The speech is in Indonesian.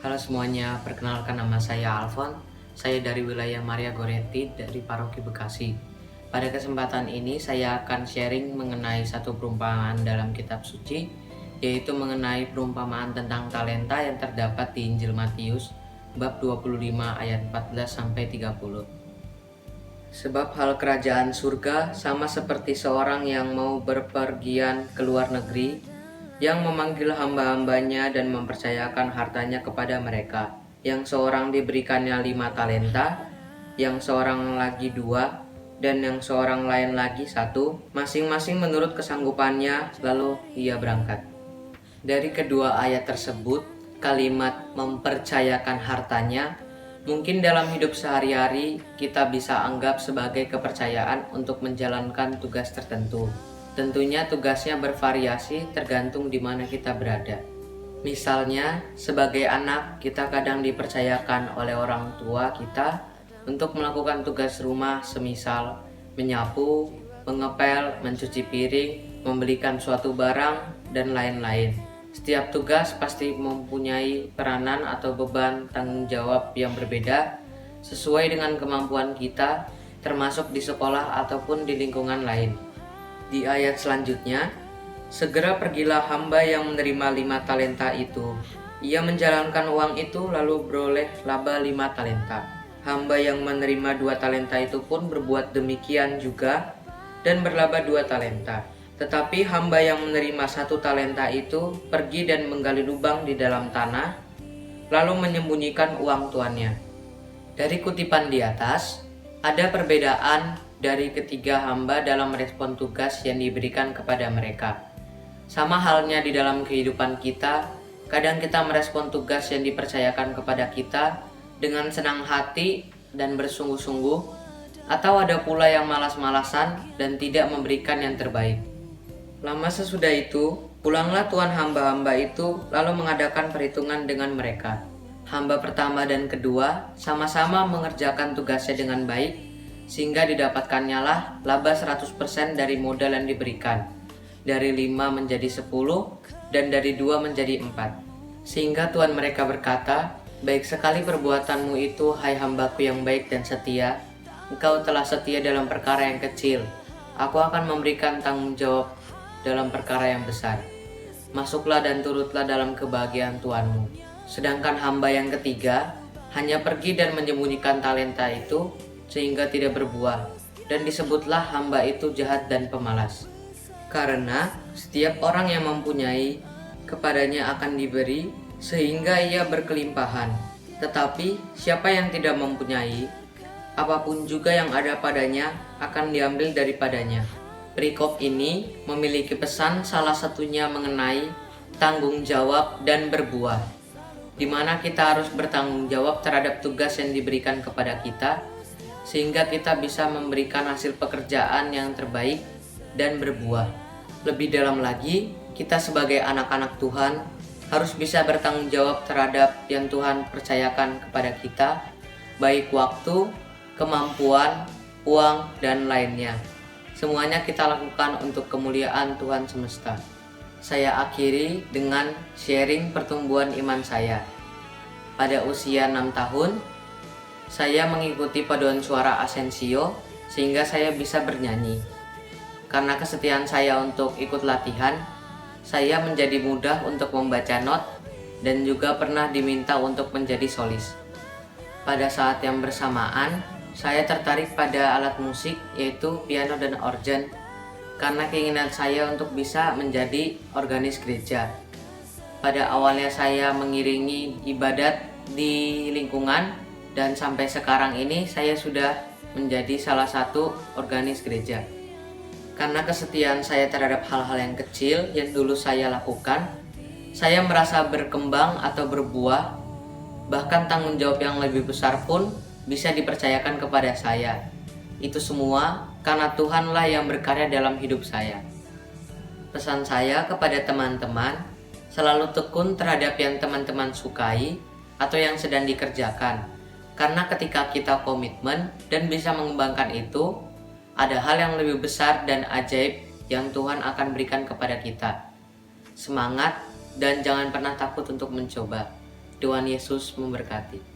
Halo semuanya, perkenalkan nama saya Alfon. Saya dari wilayah Maria Goretti dari Paroki Bekasi. Pada kesempatan ini saya akan sharing mengenai satu perumpamaan dalam kitab suci, yaitu mengenai perumpamaan tentang talenta yang terdapat di Injil Matius bab 25 ayat 14 sampai 30. Sebab hal kerajaan surga sama seperti seorang yang mau berpergian ke luar negeri, yang memanggil hamba-hambanya dan mempercayakan hartanya kepada mereka. Yang seorang diberikannya 5 talenta, yang seorang lagi 2, dan yang seorang lain lagi 1, masing-masing menurut kesanggupannya, lalu ia berangkat. Dari kedua ayat tersebut, kalimat mempercayakan hartanya mungkin dalam hidup sehari-hari kita bisa anggap sebagai kepercayaan untuk menjalankan tugas tertentu. Tentunya tugasnya bervariasi tergantung di mana kita berada. Misalnya, sebagai anak kita kadang dipercayakan oleh orang tua kita untuk melakukan tugas rumah semisal menyapu, mengepel, mencuci piring, membelikan suatu barang, dan lain-lain. Setiap tugas pasti mempunyai peranan atau beban tanggung jawab yang berbeda sesuai dengan kemampuan kita, termasuk di sekolah ataupun di lingkungan lain. Di ayat selanjutnya, segera pergilah hamba yang menerima 5 talenta itu. Ia menjalankan uang itu lalu beroleh laba 5 talenta. Hamba yang menerima 2 talenta itu pun berbuat demikian juga dan berlaba 2 talenta. Tetapi hamba yang menerima 1 talenta itu pergi dan menggali lubang di dalam tanah, lalu menyembunyikan uang tuannya. Dari kutipan di atas, ada perbedaan dari ketiga hamba dalam merespon tugas yang diberikan kepada mereka. Sama halnya di dalam kehidupan kita, kadang kita merespon tugas yang dipercayakan kepada kita dengan senang hati dan bersungguh-sungguh, atau ada pula yang malas-malasan dan tidak memberikan yang terbaik. Lama sesudah itu, pulanglah tuan hamba-hamba itu lalu mengadakan perhitungan dengan mereka. Hamba pertama dan kedua sama-sama mengerjakan tugasnya dengan baik, sehingga didapatkannya lah laba 100% dari modal yang diberikan. Dari 5 menjadi 10 dan dari 2 menjadi 4. Sehingga tuan mereka berkata, "Baik sekali perbuatanmu itu, hai hambaku yang baik dan setia. Engkau telah setia dalam perkara yang kecil. Aku akan memberikan tanggung jawab dalam perkara yang besar. Masuklah dan turutlah dalam kebahagiaan tuanmu." Sedangkan hamba yang ketiga hanya pergi dan menyembunyikan talenta itu sehingga tidak berbuah, dan disebutlah hamba itu jahat dan pemalas. Karena setiap orang yang mempunyai, kepadanya akan diberi sehingga ia berkelimpahan. Tetapi siapa yang tidak mempunyai, apapun juga yang ada padanya akan diambil daripadanya. Perikop ini memiliki pesan salah satunya mengenai tanggung jawab dan berbuah, di mana kita harus bertanggung jawab terhadap tugas yang diberikan kepada kita, sehingga kita bisa memberikan hasil pekerjaan yang terbaik dan berbuah. Lebih dalam lagi, kita sebagai anak-anak Tuhan harus bisa bertanggung jawab terhadap yang Tuhan percayakan kepada kita, baik waktu, kemampuan, uang, dan lainnya. Semuanya kita lakukan untuk kemuliaan Tuhan semesta. Saya akhiri dengan sharing pertumbuhan iman saya. Pada usia 6 tahun, saya mengikuti paduan suara Asensio sehingga saya bisa bernyanyi. Karena kesetiaan saya untuk ikut latihan, saya menjadi mudah untuk membaca not dan juga pernah diminta untuk menjadi solis. Pada saat yang bersamaan, saya tertarik pada alat musik yaitu piano dan organ karena keinginan saya untuk bisa menjadi organis gereja. Pada awalnya saya mengiringi ibadat di lingkungan dan sampai sekarang ini saya sudah menjadi salah satu organis gereja. Karena kesetiaan saya terhadap hal-hal yang kecil yang dulu saya lakukan, saya merasa berkembang atau berbuah, bahkan tanggung jawab yang lebih besar pun bisa dipercayakan kepada saya. Itu semua karena Tuhanlah yang berkarya dalam hidup saya. Pesan saya kepada teman-teman, selalu tekun terhadap yang teman-teman sukai atau yang sedang dikerjakan. Karena ketika kita komitmen dan bisa mengembangkan itu, ada hal yang lebih besar dan ajaib yang Tuhan akan berikan kepada kita. Semangat dan jangan pernah takut untuk mencoba. Tuhan Yesus memberkati.